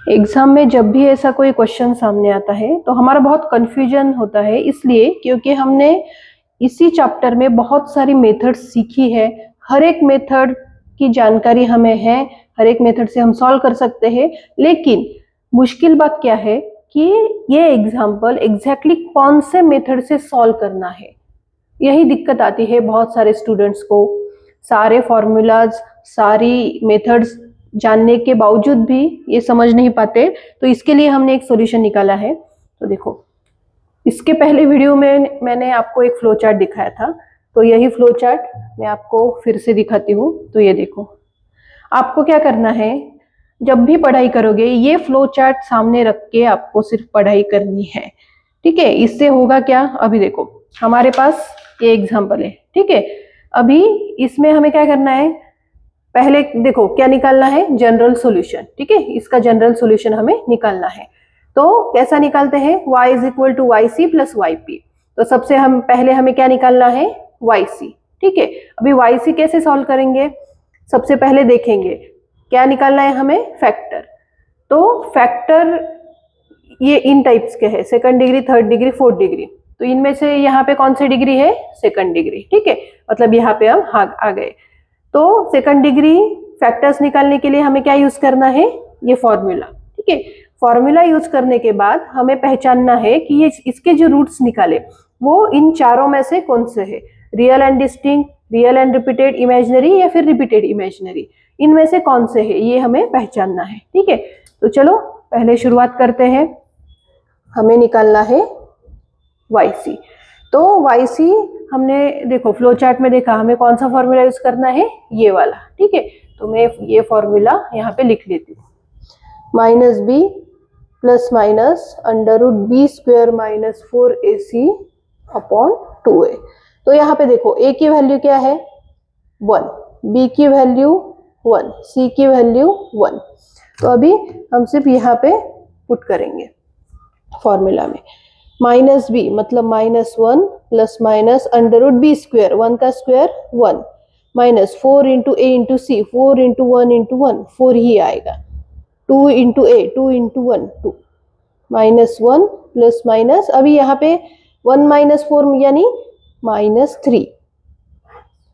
Exam में जब भी ऐसा कोई क्वेश्चन सामने आता है तो हमारा बहुत कंफ्यूजन होता है, इसलिए क्योंकि हमने इसी चैप्टर में बहुत सारी मेथड्स सीखी है। हर एक मेथड की जानकारी हमें है, हर एक मेथड से हम सॉल्व कर सकते हैं। लेकिन मुश्किल बात क्या है कि ये एग्जाम्पल एग्जैक्टली कौन से मेथड से सॉल्व करना है, यही दिक्कत आती है बहुत सारे स्टूडेंट्स को। सारे फॉर्मूलाज, सारी मेथड्स जानने के बावजूद भी ये समझ नहीं पाते, तो इसके लिए हमने एक सॉल्यूशन निकाला है। तो देखो, इसके पहले वीडियो में मैंने आपको एक फ्लो चार्ट दिखाया था, तो यही फ्लो चार्ट मैं आपको फिर से दिखाती हूँ। तो ये देखो, आपको क्या करना है, जब भी पढ़ाई करोगे ये फ्लो चार्ट सामने रख के आपको सिर्फ पढ़ाई करनी है, ठीक है। इससे होगा क्या, अभी देखो हमारे पास ये एग्जाम्पल है, ठीक है। अभी इसमें हमें क्या करना है, पहले देखो क्या निकालना है, जनरल सॉल्यूशन, ठीक है। इसका जनरल सॉल्यूशन हमें निकालना है। तो कैसा निकालते हैं, y is equal to Y C plus Y P. तो सबसे हम पहले हमें क्या निकालना है, वाई सी, ठीक है। अभी वाई सी कैसे सॉल्व करेंगे, सबसे पहले देखेंगे क्या निकालना है हमें, फैक्टर। तो फैक्टर ये इन टाइप्स के हैं, second degree, third degree, fourth degree. तो इनमें से यहाँ पे कौन सी डिग्री है, सेकंड डिग्री, ठीक है। मतलब यहाँ पे हम आ गए। तो सेकंड डिग्री फैक्टर्स निकालने के लिए हमें क्या यूज करना है, ये फॉर्मूला, ठीक है। फॉर्मूला यूज करने के बाद हमें पहचानना है कि ये इसके जो रूट्स निकाले वो इन चारों में से कौन से है, real and distinct, real and repeated imaginary, या फिर रिपीटेड इमेजिनरी, इनमें से कौन से है ये हमें पहचानना है, ठीक है। तो चलो पहले शुरुआत करते हैं। हमें निकालना है वाई सी। तो वाई सी हमने देखो फ्लो चार्ट में देखा हमें कौन सा फॉर्मूला यूज करना है, ये वाला, ठीक है। तो मैं ये फॉर्मूला यहाँ पे लिख लेती हूँ, minus B plus minus under root B square minus 4ac upon 2a। तो यहाँ पे देखो a की वैल्यू क्या है, 1, b की वैल्यू 1, c की वैल्यू 1। तो अभी हम सिर्फ यहाँ पे पुट करेंगे फॉर्मूला में, माइनस बी मतलब minus 1 plus minus under root B square, 1 का square 1, minus 4 into A into C, 4 into 1 into 1, 4 ही आएगा, 2 into A, 2 into 1 2, minus 1 plus minus, अभी यहाँ पे 1 माइनस 4 यानी माइनस 3।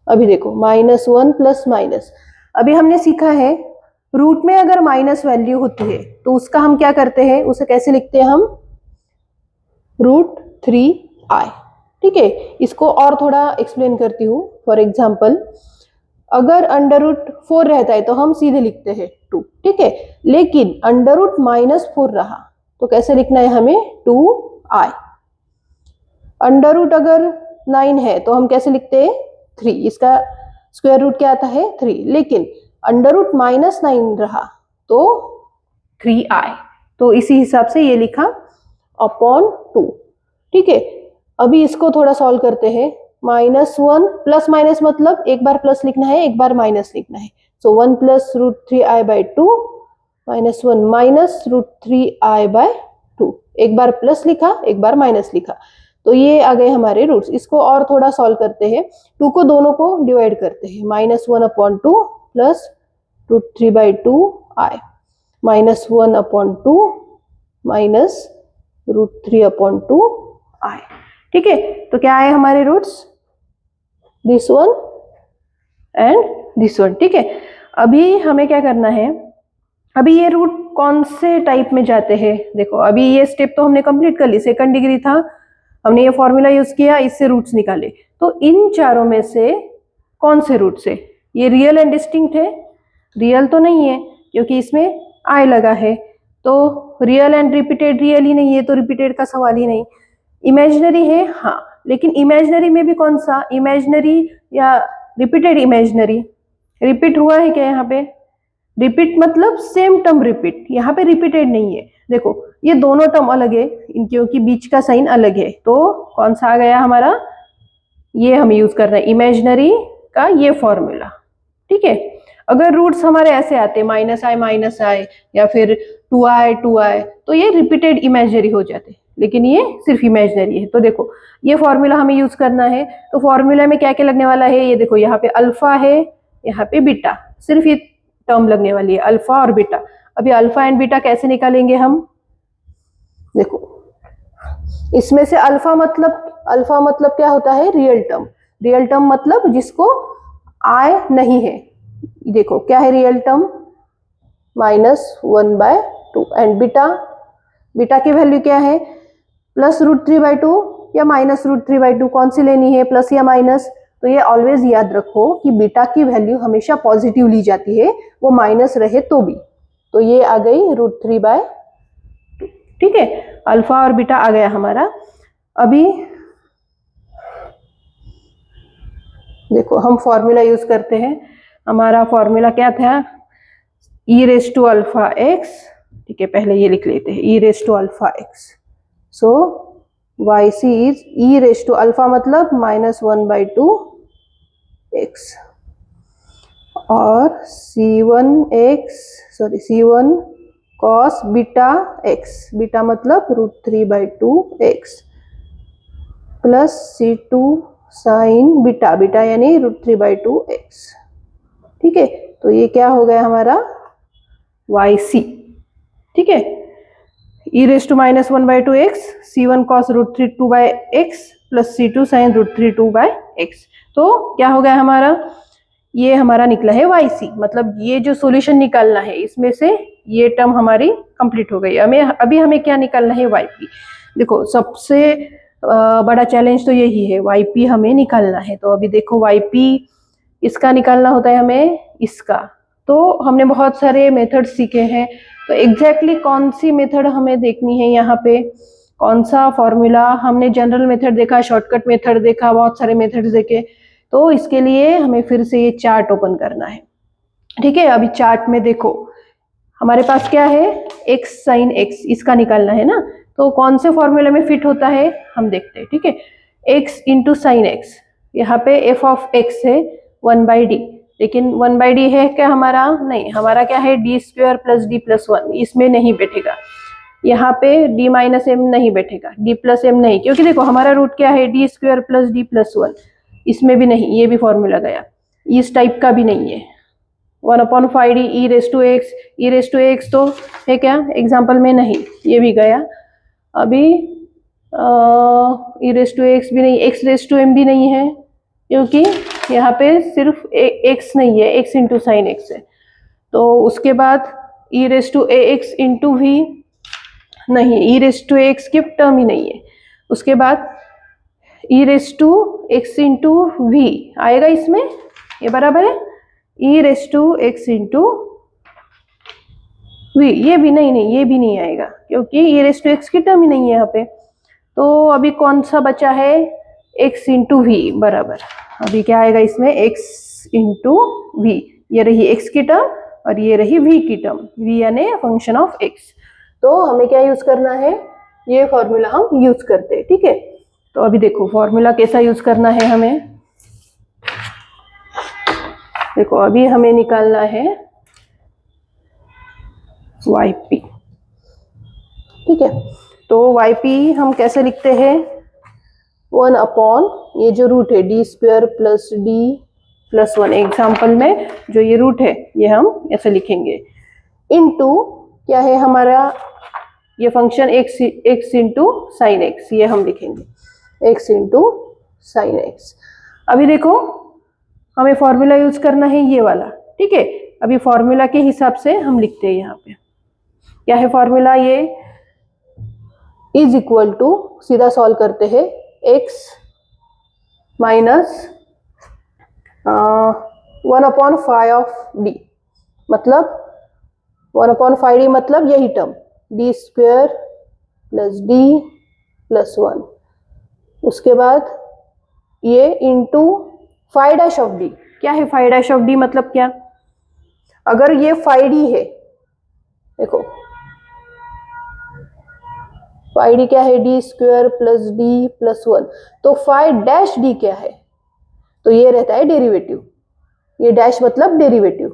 अभी देखो माइनस 1 प्लस माइनस, अभी हमने सीखा है रूट में अगर माइनस वैल्यू होती है तो उसका हम क्या करते हैं, उसे कैसे लिखते हैं हम, रूट 3i, ठीक है। इसको और थोड़ा एक्सप्लेन करती हूँ। फॉर एग्जाम्पल, अगर अंडर रूट 4 रहता है तो हम सीधे लिखते हैं 2, ठीक है। लेकिन अंडर रूट माइनस 4 रहा तो कैसे लिखना है हमें, 2i। अंडर रूट अगर 9 है तो हम कैसे लिखते हैं, 3, इसका स्क्वायर रूट क्या आता है, 3। लेकिन अंडर रूट माइनस 9 रहा तो 3i, तो इसी हिसाब से ये लिखा अपॉन 2, ठीक है। अभी इसको थोड़ा सॉल्व करते हैं, माइनस 1 प्लस माइनस मतलब एक बार प्लस लिखना है एक बार माइनस लिखना है। So 1 plus root 3i by 2 minus 1 minus root 3i by 2, एक बार प्लस लिखा एक बार माइनस लिखा, तो ये आ गए हमारे रूट्स। इसको और थोड़ा सॉल्व करते हैं, 2 को दोनों को डिवाइड करते हैं, minus 1 upon 2 plus root 3 by 2i, minus 1 upon 2 minus root 3 upon 2i, ठीक है। तो क्या आए हमारे roots, this one and this one, ठीक है। अभी हमें क्या करना है, अभी ये रूट कौन से टाइप में जाते हैं, देखो अभी ये स्टेप तो हमने कंप्लीट कर ली, सेकंड डिग्री था, हमने ये फॉर्मूला यूज किया, इससे रूट्स निकाले। तो इन चारों में से कौन से रूट्स है, ये रियल एंड डिस्टिंक्ट है, रियल तो नहीं है क्योंकि इसमें आई लगा है, तो रियल एंड रिपीटेड, रियल ही नहीं है तो रिपीटेड का सवाल ही नहीं। इमेजिनरी है, हाँ, लेकिन इमेजिनरी में भी कौन सा, इमेजिनरी या रिपीटेड इमेजिनरी, रिपीट हुआ है क्या यहाँ पे, रिपीट मतलब सेम टर्म रिपीट, यहाँ पे रिपीटेड नहीं है। देखो ये दोनों टर्म अलग है, क्योंकि बीच का साइन अलग है, तो कौन सा आ गया हमारा, ये हम यूज कर रहे हैं इमेजिनरी का ये फॉर्मूला, ठीक है। अगर रूट्स हमारे ऐसे आते माइनस आई या फिर 2i, तो ये रिपीटेड इमेजिनरी हो जाते, लेकिन ये सिर्फ इमेजिनरी है। तो देखो ये फॉर्मूला हमें यूज करना है, तो फॉर्मूला में क्या क्या लगने वाला है, ये देखो यहाँ पे अल्फा है, यहाँ पे बीटा, सिर्फ ये टर्म लगने वाली है अल्फा और बीटा। अभी अल्फा एंड बीटा कैसे निकालेंगे हम? देखो, इसमें से अल्फा मतलब क्या होता है? Real term. रियल टर्म मतलब जिसको आय नहीं है। देखो क्या है रियल टर्म? -1/2। एंड बीटा की वैल्यू क्या है? +√3/2 या -√3/2, कौन सी लेनी है, प्लस या माइनस? तो ये ऑलवेज याद रखो कि बीटा की वैल्यू हमेशा पॉजिटिव ली जाती है, वो माइनस रहे तो भी। तो ये आ गई √3/2। ठीक है, अल्फा और बीटा आ गया हमारा। अभी देखो हम फॉर्मूला यूज करते हैं। हमारा फॉर्मूला क्या था? e⁴ ठीक है, पहले ये लिख लेते हैं, e⁴. So yc is e⁴ मतलब -1/2 x और c1 cos beta x, beta मतलब √3/2 x plus c2 sign beta यानी √3/2 x। ठीक है, तो ये क्या हो गया हमारा? yc। ठीक है, e⁻1/2 x, c1 cos √3/2 plus c2 sign √3/2 तो क्या हो गया हमारा? ये हमारा निकला है yc। मतलब ये जो सॉल्यूशन निकालना है इसमें से ये टर्म हमारी कंप्लीट हो गई। अभी हमें क्या निकालना है? yp। देखो सबसे बड़ा चैलेंज तो यही है, yp हमें निकालना है। तो अभी देखो yp इसका निकालना होता है हमें, इसका। तो हमने बहुत सारे मेथड सीखे हैं, तो एग्जैक्टली कौन सी मेथड हमें देखनी है यहाँ पे, कौन सा फॉर्मूला? हमने जनरल मेथड देखा, शॉर्टकट मेथड देखा, बहुत सारे मेथड्स देखे। तो इसके लिए हमें फिर से ये चार्ट ओपन करना है। ठीक है, अभी चार्ट में देखो हमारे पास क्या है? x sin x, इसका निकालना है ना। तो कौन से फॉर्मूले में फिट होता है हम देखते हैं। ठीक है, x इंटू साइन एक्स, यहाँ पे f ऑफ x है 1/d, लेकिन 1/d है क्या हमारा? नहीं, हमारा क्या है? d² + d+1, इसमें नहीं बैठेगा। यहाँ पे d - m नहीं बैठेगा, d+m नहीं, क्योंकि देखो हमारा रूट क्या है? d² + d+1, इसमें भी नहीं, ये भी फॉर्मूला गया। इस टाइप का भी नहीं है। 1/5d e⁻x तो है क्या एग्जाम्पल में? नहीं, ये भी गया। अभी e⁻x भी नहीं, x⁻m भी नहीं है, क्योंकि यहाँ पे सिर्फ x नहीं है, x इंटू साइन x है। तो उसके बाद e⁻x इंटू v नहीं, e⁻x की टर्म ही नहीं है। उसके बाद e⁻x इंटू v आएगा इसमें, ये बराबर है e⁻x इंटू v, ये भी नहीं, ये भी नहीं आएगा, क्योंकि e⁻x की टर्म ही नहीं है यहाँ पे। तो अभी कौन सा बचा है? x इंटू v बराबर, अभी क्या आएगा इसमें? x इंटू v, ये रही x की टर्म और ये रही v की टर्म, v यानी फंक्शन ऑफ x। तो हमें क्या यूज करना है? ये फॉर्मूला हम यूज करते हैं। ठीक है, तो अभी देखो फॉर्मूला कैसा यूज करना है हमें। देखो अभी हमें निकालना है yp। ठीक है, तो yp हम कैसे लिखते हैं? 1/, ये जो रूट है d² + d+1, एग्जाम्पल में जो ये रूट है ये हम ऐसे लिखेंगे, इनटू क्या है हमारा? ये function x into sine x, ये हम लिखेंगे x इंटू साइन x। अभी देखो हमें फॉर्मूला यूज करना है ये वाला। ठीक है, अभी फॉर्मूला के हिसाब से हम लिखते हैं। यहाँ पे क्या है फॉर्मूला? ये इज इक्वल टू, सीधा सॉल्व करते हैं, x माइनस 1/5 ऑफ d, मतलब 1/5d मतलब यही टर्म d² + d+1। उसके बाद ये इंटू φ' ऑफ d। क्या है φ' ऑफ d मतलब क्या? अगर ये φd है, देखो φd क्या है? d² + d+1, तो φ' क्या है? तो ये रहता है डेरिवेटिव, ये डैश मतलब डेरिवेटिव,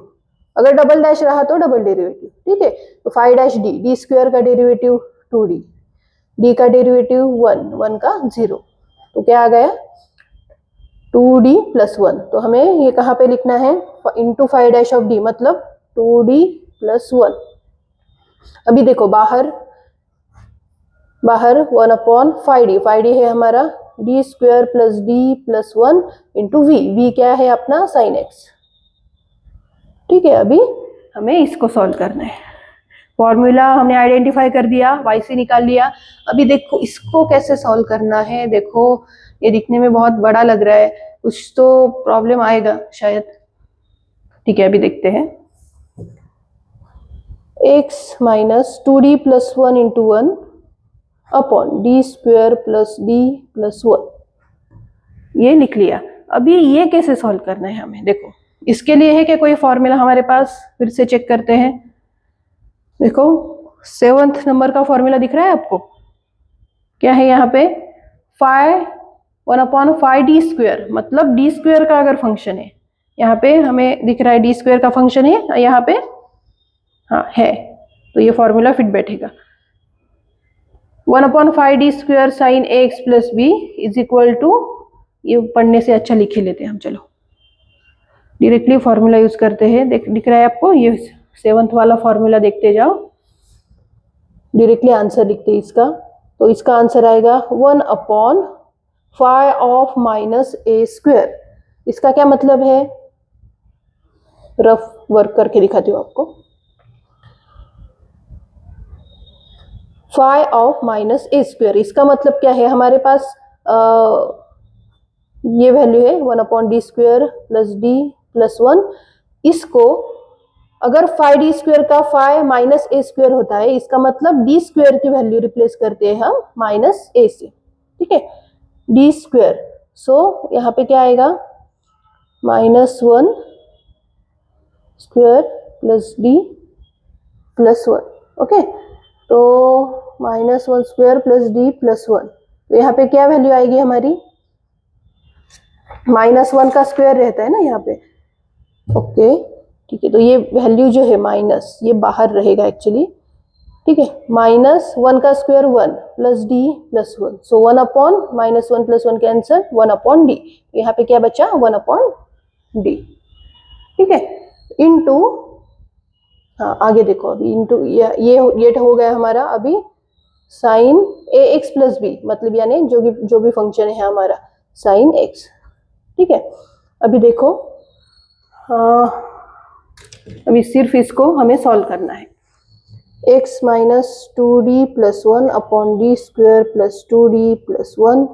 अगर डबल डैश रहा तो डबल डेरिवेटिव। ठीक है, तो φ' d² का डेरिवेटिव 2d, d का डेरिवेटिव 1 का 0, तो क्या आ गया? 2d+1। तो हमें ये कहाँ पे लिखना है? इंटू φ' ऑफ d, मतलब 2d+1 अभी देखो बाहर 1/5d, 5d है हमारा d square plus d plus 1 into v क्या है अपना साइन x। ठीक है, अभी हमें इसको सॉल्व करना है। फॉर्मूला हमने आइडेंटिफाई कर दिया, y से निकाल लिया। अभी देखो इसको कैसे सॉल्व करना है। देखो ये दिखने में बहुत बड़ा लग रहा है, कुछ तो प्रॉब्लम आएगा शायद। ठीक है, अभी देखते हैं। x minus 2d plus 1 into 1 upon D square plus D plus 1, ये लिख लिया। अभी ये कैसे सॉल्व करना है हमें। देखो इसके लिए है कि कोई फॉर्मूला हमारे पास, फिर से चेक करते हैं। देखो 7th नंबर का फॉर्मूला दिख रहा है आपको, क्या है यहाँ पे 1/5d स्क्वायर, मतलब डी स्क्वायर का अगर फंक्शन है, यहाँ पे हमें दिख रहा है डी स्क्वायर का फंक्शन है, यहाँ पे हाँ है, तो ये फॉर्मूला फिट बैठेगा। 1/5d square sine X plus B is equal to, ये पढ़ने से अच्छा लिख ही लेते हैं हम। चलो डायरेक्टली फॉर्मूला यूज करते हैं। दिख रहा है आपको, ये 7th वाला फॉर्मूला देखते जाओ, डायरेक्टली आंसर लिखते हैं इसका। तो इसका आंसर आएगा 1/5 ऑफ माइनस ए स्क्वायर। इसका क्या मतलब है, रफ वर्क करके दिखाती हूँ आपको। 5 ऑफ माइनस ए स्क्वायर, इसका मतलब क्या है, हमारे पास ये वैल्यू है 1/d square plus D plus 1। इसको अगर 5d स्क्वायर का 5 माइनस ए स्क्वायर होता है, इसका मतलब डी स्क्वायर की वैल्यू रिप्लेस करते हैं हम माइनस ए से। ठीक है, डी स्क्वायर, सो यहाँ पे क्या आएगा -1 square plus D plus 1। Okay, तो -1 स्क्वायर प्लस डी प्लस 1, तो यहाँ पे क्या वैल्यू आएगी हमारी, -1 का स्क्वायर रहता है ना यहाँ पे। ओके ठीक है, तो ये वैल्यू जो है माइनस, ये बाहर रहेगा एक्चुअली। ठीक है, -1 का स्क्वायर 1 प्लस डी प्लस 1, सो 1/-1 प्लस 1 कैंसल, 1/d। यहाँ पे क्या बचा 1/d। ठीक है, इनटू, हाँ आगे देखो, अभी इनटू ये हो गया हमारा अभी साइन ax प्लस बी, मतलब यानी जो भी फंक्शन है हमारा साइन x। ठीक है, अभी देखो अभी सिर्फ इसको हमें सॉल्व करना है। x minus 2d plus 1 upon D square plus 2d plus 1।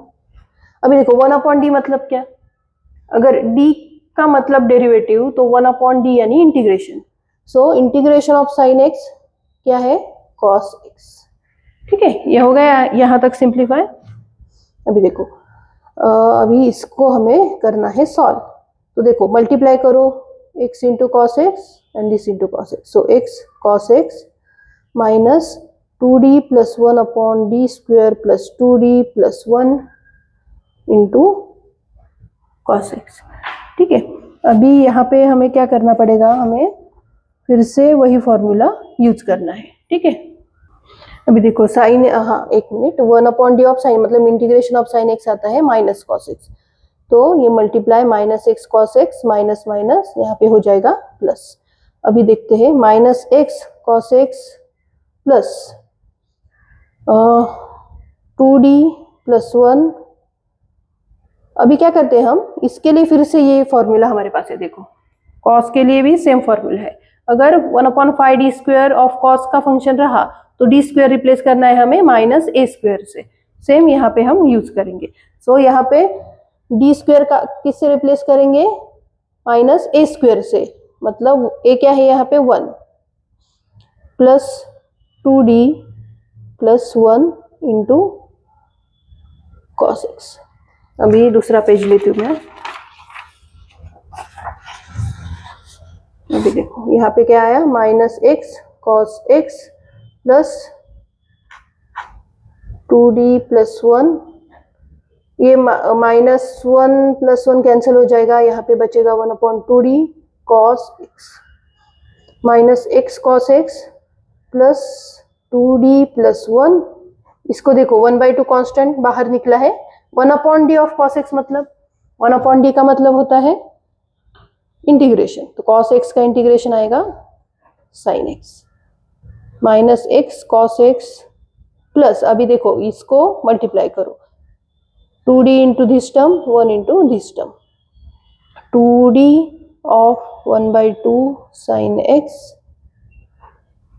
अभी देखो 1/d मतलब क्या, अगर d का मतलब डेरिवेटिव तो 1/d यानी integration. So integration of sine x क्या है, cos x। ठीक है, ये हो गया यहाँ तक सिंप्लीफाई। अभी देखो अभी इसको हमें करना है सॉल्व। तो देखो मल्टीप्लाई करो x into cos x and this into cos x, so x cos x minus 2d plus 1 upon D square plus 2d plus 1 into cos x. ठीक है, अभी यहाँ पे हमें क्या करना पड़ेगा, हमें फिर से वही फॉर्मूला यूज करना है। ठीक है, अभी देखो साइन, हाँ एक मिनट, 1/d ऑफ साइन मतलब इंटीग्रेशन ऑफ साइन x आता है माइनस कॉस एक्स, तो ये multiply -x cos x minus minus यहाँ पे हो जाएगा प्लस। अभी देखते हैं -x cos x plus 2d plus 1। अभी क्या करते हैं हम, इसके लिए फिर से ये फॉर्मूला हमारे पास है। देखो cos के लिए भी सेम फॉर्मूला है। अगर 1/5d स्क्वायर ऑफ cos का फंक्शन रहा तो d स्क्वायर रिप्लेस करना है हमें माइनस ए स्क्वायर से, सेम यहाँ पे हम यूज करेंगे। सो यहाँ पे डी स्क्वायर का किससे रिप्लेस करेंगे, माइनस ए स्क्वायर से, मतलब ए क्या है यहाँ पे 1 plus 2d plus 1 into cos x. अभी दूसरा पेज लेती हूँ मैं। अभी देखो यहाँ पे क्या आया, -x cos x plus 2d plus 1, ये -1 प्लस 1 कैंसिल हो जाएगा, यहाँ पे बचेगा 1/2d cos x minus x cos x plus 2d plus 1। इसको देखो 1/2 कांस्टेंट बाहर निकला है, 1/d ऑफ cos x, मतलब 1/d का मतलब होता है इंटीग्रेशन, तो cos x का इंटीग्रेशन आएगा sin x। Minus X cos X plus, अभी देखो इसको मल्टीप्लाई करो, 2d into this term 1 into this term, 2d of 1/2 sine X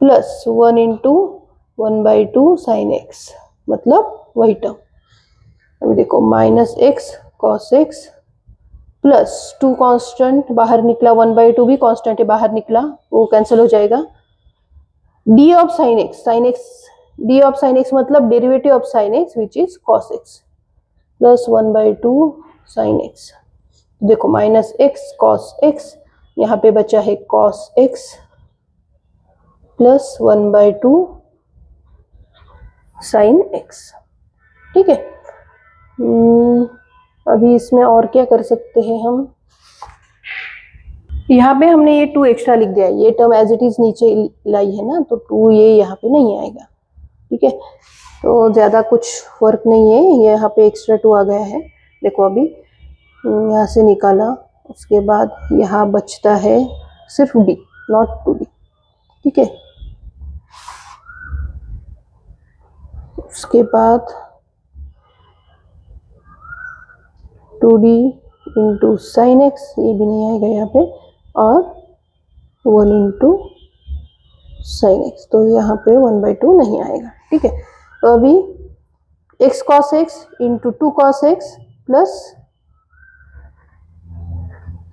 plus 1 into 1/2 sine X, मतलब वही टर्म। अभी देखो minus X cos X plus 2 constant बाहर निकला, 1/2 भी कांस्टेंट है बाहर निकला, वो कैंसिल हो जाएगा। D of sine X, D of sine X मतलब derivative of sine X which is cos X plus 1/2 sine X. देखो माइनस एक्स कॉस एक्स, यहाँ पे बचा है cos X plus 1/2 sine X. ठीक है, अभी इसमें और क्या कर सकते हैं हम, यहाँ पे हमने ये 2 एक्स्ट्रा लिख दिया है, ये टर्म एज इट इज नीचे लाई है ना, तो 2 ये यहाँ पे नहीं आएगा। ठीक है, तो ज्यादा कुछ फर्क नहीं है, ये यहाँ पे एक्स्ट्रा 2 आ गया है। देखो अभी यहाँ से निकाला, उसके बाद यहाँ बचता है सिर्फ डी, नॉट 2d। ठीक है, उसके बाद 2d इंटू साइन एक्स, ये भी नहीं आएगा यहाँ पे, और 1 इंटू साइन एक्स, तो यहाँ पे 1/2 नहीं आएगा। ठीक है, तो अभी x cos x into 2 cos x plus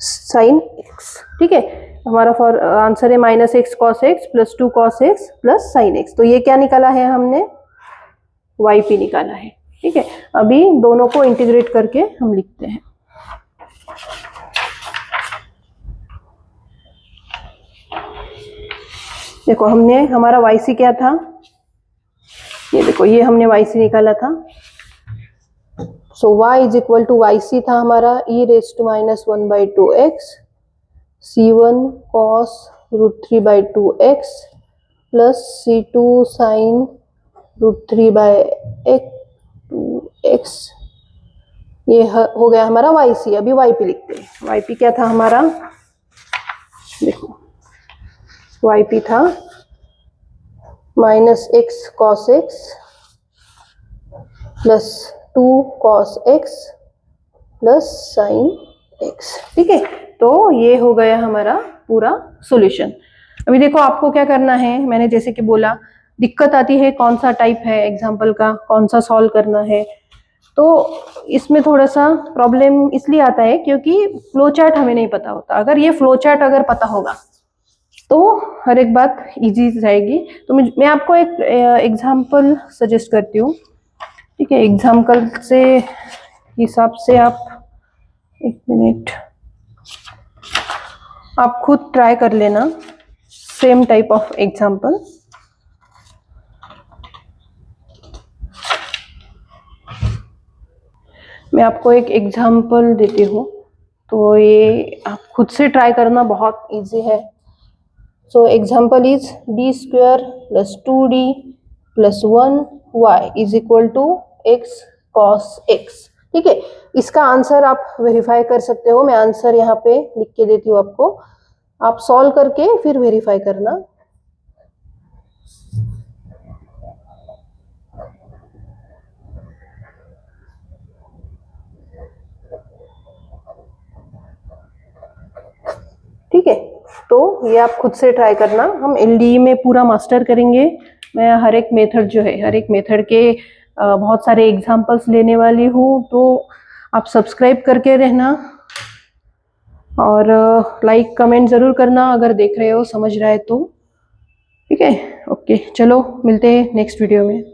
sign x। ठीक है, हमारा फॉर आंसर है minus X cos X plus 2 cos x plus sign x। तो ये क्या निकाला है हमने, yp निकाला है। ठीक है, अभी दोनों को इंटीग्रेट करके हम लिखते हैं। देखो हमने, हमारा yc क्या था, ये देखो ये हमने yc निकाला था। So y is equal to yc था हमारा e raise to minus 1/2x c1 cos √3/2x plus c2 sine √3/2x, ये हो गया हमारा yc। अभी yp लिखते हैं। yp क्या था हमारा, देखो yp था minus X cos X plus 2 cos x plus sign x। ठीक है, तो ये हो गया हमारा पूरा सॉल्यूशन। अभी देखो आपको क्या करना है, मैंने जैसे कि बोला दिक्कत आती है कौन सा टाइप है एग्जाम्पल का, कौन सा सॉल्व करना है, तो इसमें थोड़ा सा प्रॉब्लम इसलिए आता है क्योंकि फ्लो चार्ट हमें नहीं पता होता। अगर ये फ्लो चार्ट अगर पता होगा तो हर एक बात इजी जाएगी। तो मैं आपको एक एग्जाम्पल सजेस्ट करती हूँ। ठीक है, एग्जाम्पल से हिसाब से आप, एक मिनट, आप खुद ट्राई कर लेना सेम टाइप ऑफ एग्जाम्पल। मैं आपको एक एग्जाम्पल देती हूँ, तो ये आप खुद से ट्राई करना, बहुत इजी है। So example is d square plus 2d plus 1y is equal to x cos x। ठीक है, इसका आंसर आप वेरीफाई कर सकते हो, मैं आंसर यहाँ पे लिख के देती हूँ आपको, आप सॉल्व करके फिर वेरीफाई करना। ठीक है, तो ये आप खुद से ट्राई करना। हम एलडीई में पूरा मास्टर करेंगे। मैं हर एक मेथड जो है, हर एक मेथड के बहुत सारे एग्जांपल्स लेने वाली हूँ, तो आप सब्सक्राइब करके रहना और लाइक कमेंट ज़रूर करना अगर देख रहे हो, समझ रहा है तो। ठीक है, ओके, चलो मिलते हैं नेक्स्ट वीडियो में।